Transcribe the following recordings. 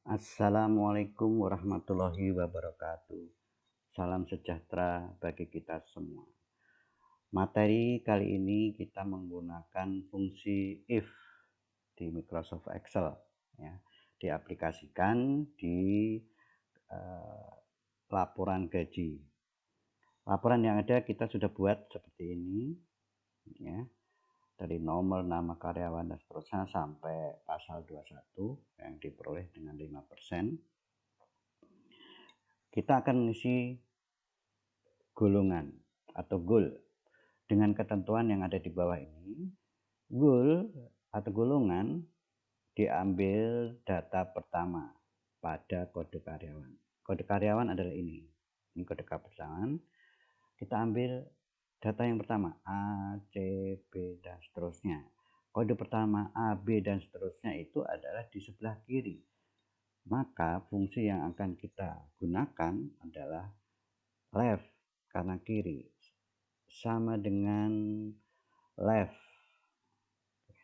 Assalamualaikum warahmatullahi wabarakatuh. Salam sejahtera bagi kita semua. Materi kali ini kita menggunakan fungsi if di Microsoft Excel, ya, diaplikasikan di laporan gaji. Laporan yang ada kita sudah buat seperti ini, ya, dari nomor, nama karyawan dan seterusnya sampai pasal 21 yang diperoleh dengan 5%. Kita akan mengisi golongan atau goal dengan ketentuan yang ada di bawah ini. Goal atau golongan diambil data pertama pada kode karyawan. Kode karyawan adalah ini kode karyawan. Kita ambil data yang pertama A, C, B dan seterusnya. Kode pertama A, B dan seterusnya itu adalah di sebelah kiri. Maka fungsi yang akan kita gunakan adalah left karena kiri, sama dengan left,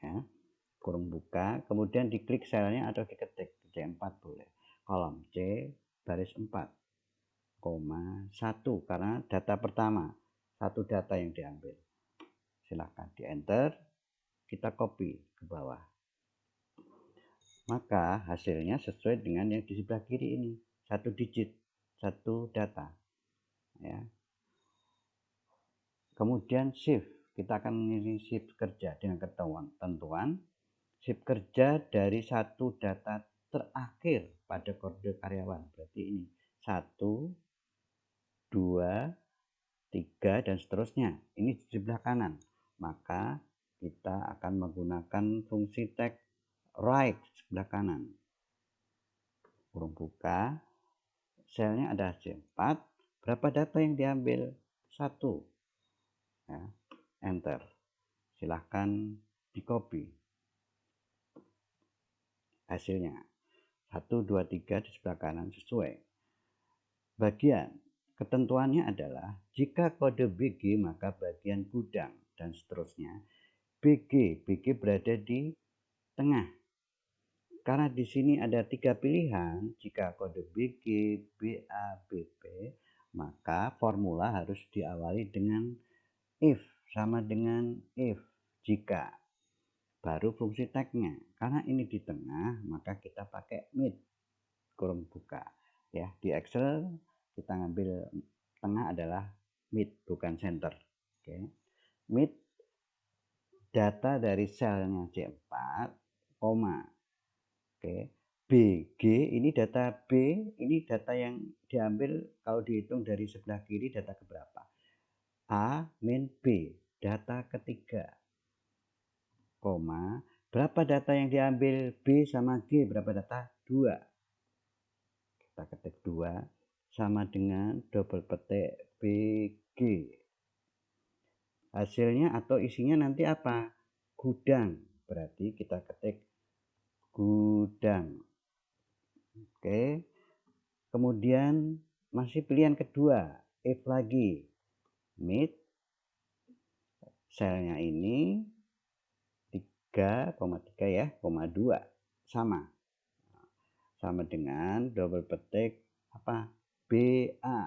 ya, kurung buka, kemudian diklik selnya atau diketik C4 boleh, kolom C baris 4, koma 1 karena data pertama, satu data yang diambil. Silahkan di enter, kita copy ke bawah, maka hasilnya sesuai dengan yang di sebelah kiri ini, satu digit, satu data, ya. Kemudian shift, kita akan mengisi shift kerja dengan ketentuan shift kerja dari satu data terakhir pada kode karyawan. Berarti ini 1, 2, 3 dan seterusnya. Ini di sebelah kanan. Maka kita akan menggunakan fungsi tag right sebelah kanan. Kurung buka, selnya ada C4. Berapa data yang diambil? 1. Ya, enter. Silahkan di copy hasilnya 1, 2, 3 di sebelah kanan sesuai. Bagian ketentuannya adalah jika kode BG maka bagian gudang dan seterusnya. BG berada di tengah. Karena di sini ada 3 pilihan, jika kode BG, BA, BP, maka formula harus diawali dengan if, sama dengan if, jika, baru fungsi tagnya. Karena ini di tengah, maka kita pakai mid, kurung buka. Ya, di Excel kita ngambil tengah adalah mid, bukan center. Oke. Mid data dari selnya C4, koma. Oke. BG ini data B, ini data yang diambil kalau dihitung dari sebelah kiri data keberapa? A min B, data ketiga. Koma, berapa data yang diambil B sama G, berapa data? 2. Kita ketik 2 sama dengan double petik BG. Hasilnya atau isinya nanti apa? Gudang. Berarti kita ketik gudang. Oke. Kemudian masih pilihan kedua, if lagi. Mid selnya ini 3,3 ya, 2 sama dengan double petik apa? BA.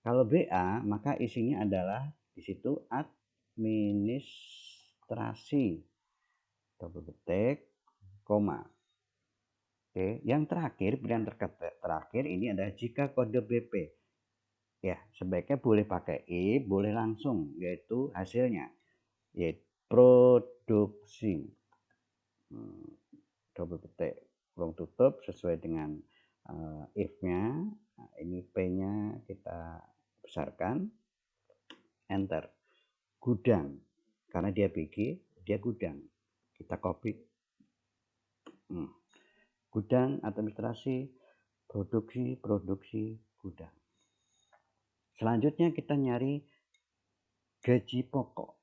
Kalau BA maka isinya adalah di situ administrasi, double petik, koma. Oke, yang terakhir, pilihan terakhir ini adalah jika kode BP. Ya, sebaiknya boleh pakai E, boleh langsung, yaitu hasilnya, yaitu produksi. Double petik, kurung tutup sesuai dengan if-nya. Nah, ini P-nya kita besarkan, enter. Gudang, karena dia BG, dia gudang. Kita copy. Gudang, administrasi, produksi, gudang. Selanjutnya kita nyari gaji pokok.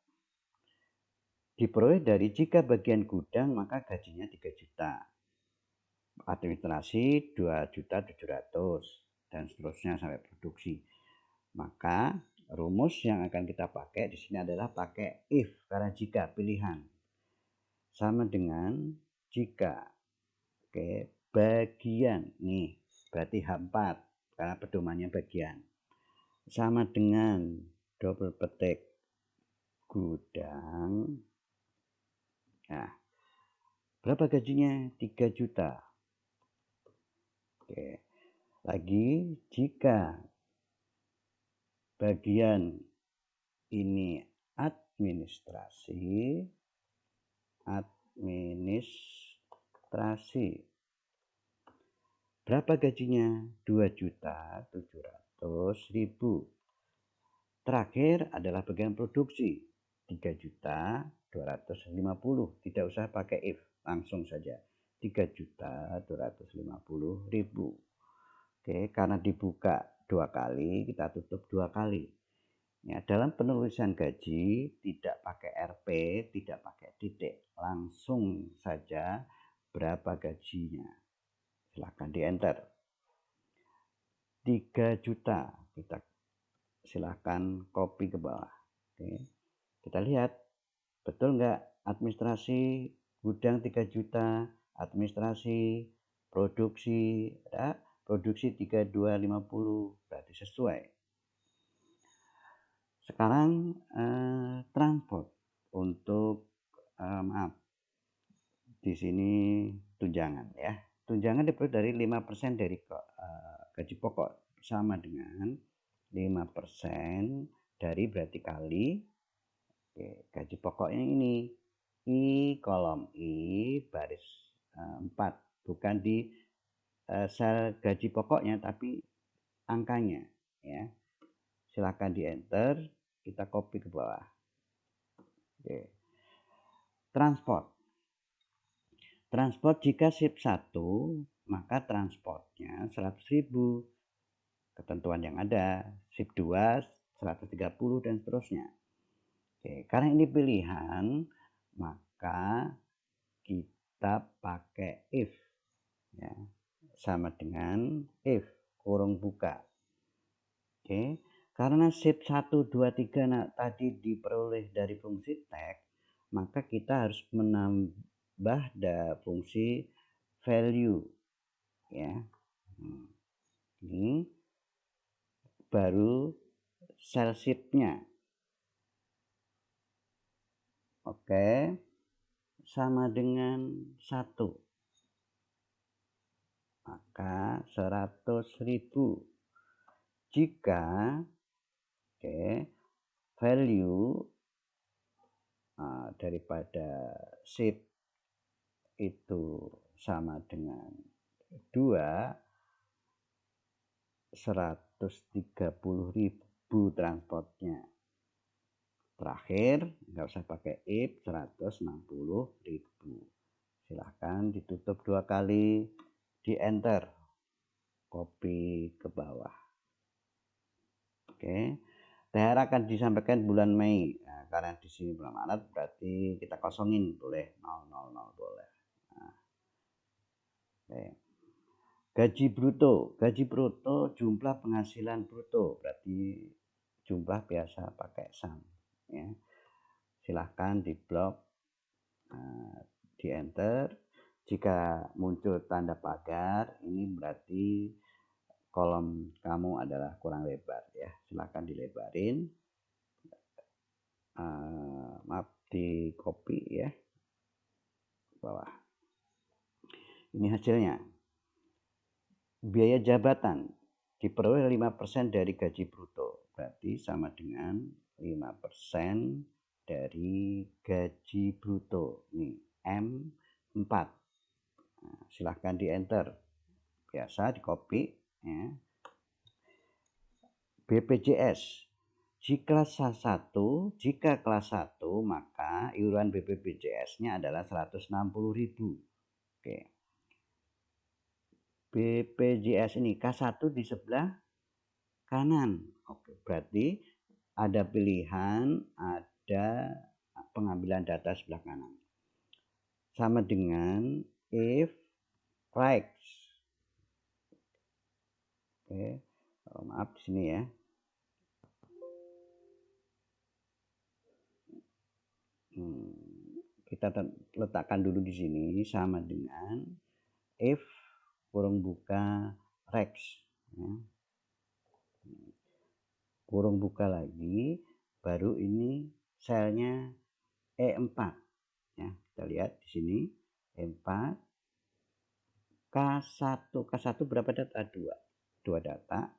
Diperoleh dari jika bagian gudang maka gajinya 3 juta. Administrasi 2.700.000 dan seterusnya sampai produksi. Maka rumus yang akan kita pakai di sini adalah pakai if karena jika pilihan. Sama dengan jika. Oke, bagian nih, berarti H4 karena pedomannya bagian, sama dengan double petik gudang. Nah, berapa gajinya? 3 juta. Oke. Lagi jika bagian ini administrasi, berapa gajinya? 2.700.000. Terakhir adalah bagian produksi, 3.250.000. Tidak usah pakai if, langsung saja 3.250.000. Oke, karena dibuka 2 kali, kita tutup 2 kali. Ya, dalam penulisan gaji tidak pakai RP, tidak pakai titik, langsung saja berapa gajinya. Silahkan di enter. 3 juta, kita silahkan copy ke bawah. Oke. Kita lihat betul nggak administrasi gudang 3 juta, administrasi produksi ada produksi 3250, berarti sesuai. Sekarang transport untuk maaf, di sini tunjangan ya. Tunjangan diperoleh dari 5% dari gaji pokok, sama dengan 5% dari berarti kali gaji pokoknya ini. I kolom I baris 4, bukan di sel gaji pokoknya tapi angkanya ya. Silahkan di enter, kita copy ke bawah. Oke. Transport jika shift 1 maka transportnya 100.000. Ketentuan yang ada, shift 2 130 dan seterusnya. Oke, karena ini pilihan maka kita pakai if ya, sama dengan if kurung buka. Oke, karena shift 1 2 3 tadi diperoleh dari fungsi tag, maka kita harus menambah fungsi value ya. Ini baru sel shiftnya. Oke, sama dengan 1, maka 100.000. Jika value daripada shift itu sama dengan 2, 130.000 transportnya. Terakhir nggak usah pakai if, 160.000. Silahkan ditutup 2 kali, di enter, copy ke bawah. Oke, THR akan disampaikan bulan Mei. Nah, karena di sini bulan Maret berarti kita kosongin, boleh 000 boleh. Nah, oke. Gaji bruto jumlah penghasilan bruto, berarti jumlah biasa pakai sum ya. Silahkan di blok, di enter. Jika muncul tanda pagar, ini berarti kolom kamu adalah kurang lebar ya. Silahkan dilebarin, maaf di copy ya bawah. Ini hasilnya. Biaya jabatan diperoleh 5% dari gaji bruto, berarti sama dengan 5% dari gaji bruto. Ini M4. Nah, silahkan di enter, biasa di copy ya. BPJS jika kelas 1 maka iuran BPJS-nya adalah 160.000. Oke. BPJS ini K1 di sebelah kanan. Oke, berarti ada pilihan, ada pengambilan data sebelah kanan. Sama dengan if right. Oke, maaf di sini ya. Kita letakkan dulu di sini, sama dengan if kurung buka Rex, ya. Kurung buka lagi, baru ini selnya E4, ya. Kita lihat di sini E4, K1 berapa data? 2 data,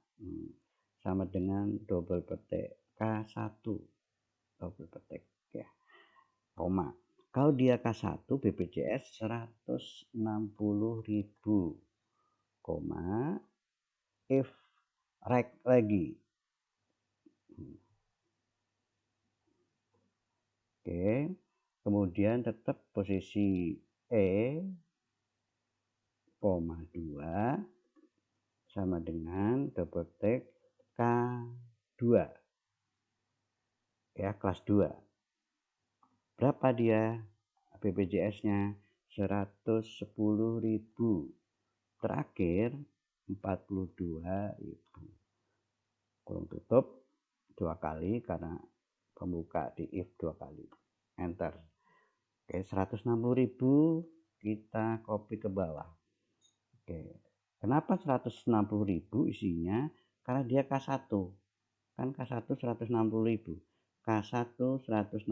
sama dengan double petik K1 double petik, ya, koma. Kalau dia K1 BPJS 160.000, koma, if rek lagi. Oke, kemudian tetap posisi E, koma 2 sama dengan double tick K2, ya, kelas 2. Berapa dia BPJS-nya? 110.000. Terakhir 42.000. Kurung tutup 2 kali karena pembuka di if 2 kali. Enter. Oke, 160.000 kita copy ke bawah. Oke. Kenapa 160.000 isinya? Karena dia K1. Kan K1 160.000. K1 160.000,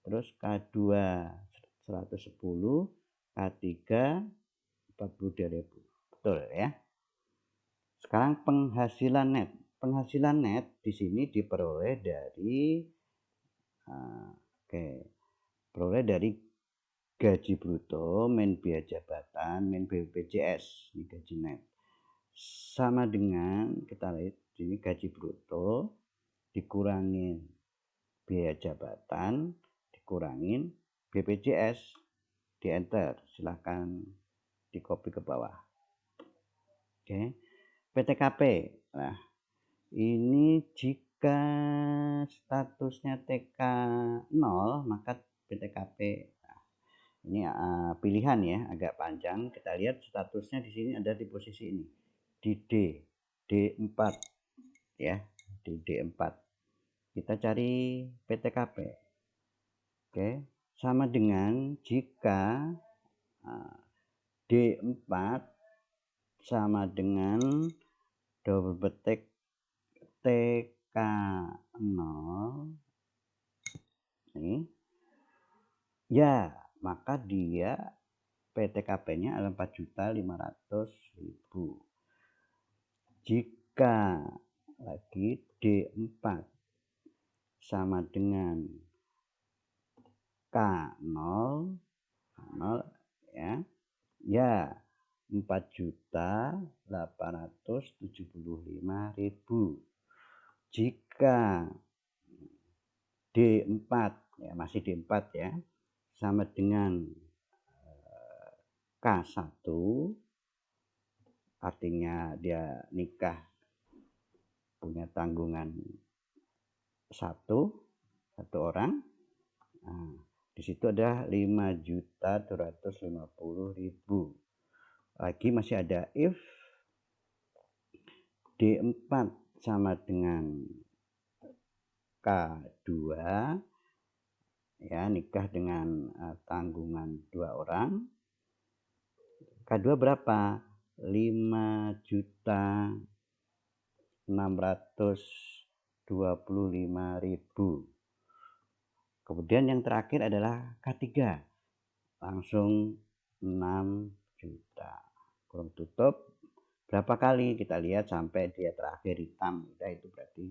terus K2 110, K3 42.000. Betul, ya. Sekarang penghasilan net. Penghasilan net di sini diperoleh dari peroleh dari gaji bruto, min biaya jabatan, min BPJS, ini gaji net. Sama dengan kita lihat ini gaji bruto dikurangin biaya jabatan, dikurangin BPJS, di enter, silahkan di copy ke bawah. Oke, PTKP. Nah, ini jika statusnya TK 0 maka PTKP. Nah, ini pilihan ya, agak panjang. Kita lihat statusnya di sini ada di posisi ini, di D4, ya, di D4. Kita cari PTKP. Oke, sama dengan jika D4 sama dengan double petik TK0 ini, ya, maka dia PTKP-nya adalah 4.500.000. Jika lagi D4 sama dengan K0, ya, ya, 4.875.000. Jika D4, ya, masih D4 ya, sama dengan K1, artinya dia nikah punya tanggungan satu orang. Nah, di situ ada 5.250.000. Lagi masih ada if D4 sama dengan K2, ya, nikah dengan tanggungan 2 orang. K2 berapa? 5.625.000. Kemudian yang terakhir adalah K3, langsung 6 juta. Kurung tutup berapa kali? Kita lihat sampai dia terakhir hitam. Udah, itu berarti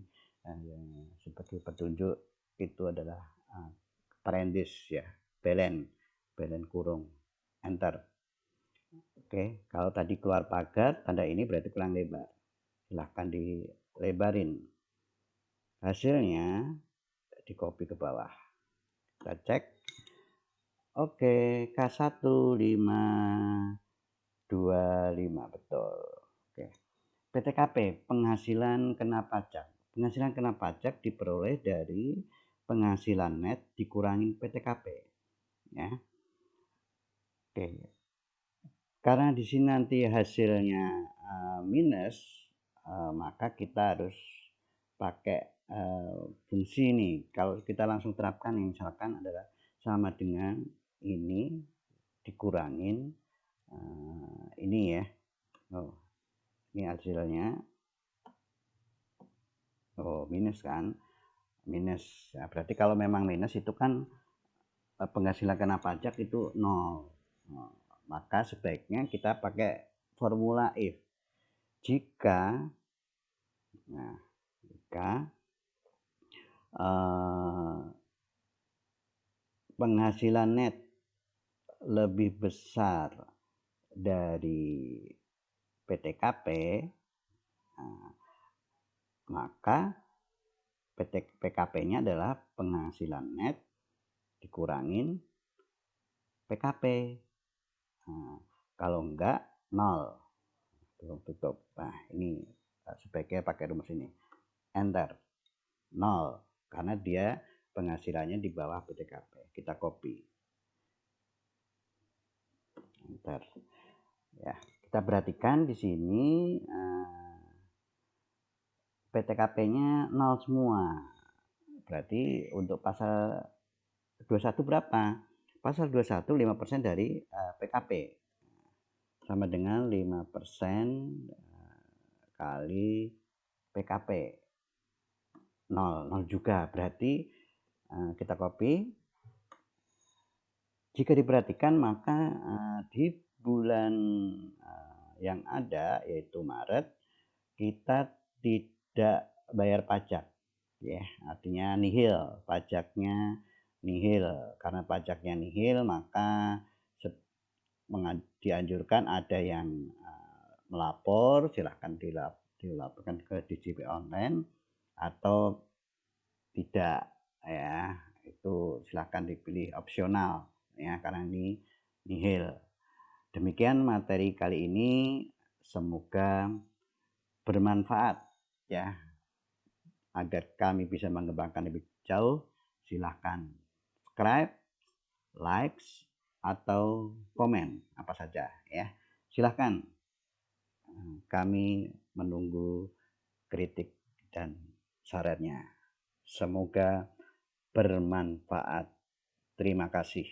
sebagai petunjuk itu adalah parendis, ya, belen kurung, enter. Oke, kalau tadi keluar pagar, tanda ini berarti kurang lebar. Silahkan dilebarin. Hasilnya di copy ke bawah. Kita cek. Oke, K1 525, betul. Oke. PTKP, penghasilan kena pajak. Penghasilan kena pajak diperoleh dari penghasilan net dikurangin PTKP, ya. Oke. Karena di sini nanti hasilnya minus, maka kita harus pakai fungsi ini. Kalau kita langsung terapkan, yang misalkan adalah sama dengan ini dikurangin ini ya. Oh, ini hasilnya. Oh, minus kan? Minus. Ya, berarti kalau memang minus itu kan penghasilan kena pajak itu 0. Nah, maka sebaiknya kita pakai formula if. Jika penghasilan net lebih besar dari PTKP, maka PKP-nya adalah penghasilan net dikurangin PKP. Kalau enggak 0, tutup. Nah, ini sebaiknya pakai rumus ini. Enter 0 karena dia penghasilannya di bawah PTKP. Kita copy. Enter. Ya, kita perhatikan di sini PTKP-nya 0 semua. Berarti untuk pasal 21 berapa? Pasal 21 5% dari PKP. Sama dengan 5% kali PKP. 0 juga. Berarti kita copy. Jika diperhatikan maka di bulan yang ada yaitu Maret kita tidak bayar pajak ya, artinya nihil, pajaknya nihil. Karena pajaknya nihil maka dianjurkan ada yang melapor, silahkan dilaporkan ke DJP online atau tidak ya, itu silahkan dipilih opsional ya, karena ini nihil. Demikian materi kali ini, semoga bermanfaat ya, agar kami bisa mengembangkan lebih jauh. Silahkan subscribe, likes, atau komen apa saja ya. Silahkan, kami menunggu kritik dan sarannya. Semoga bermanfaat. Terima kasih.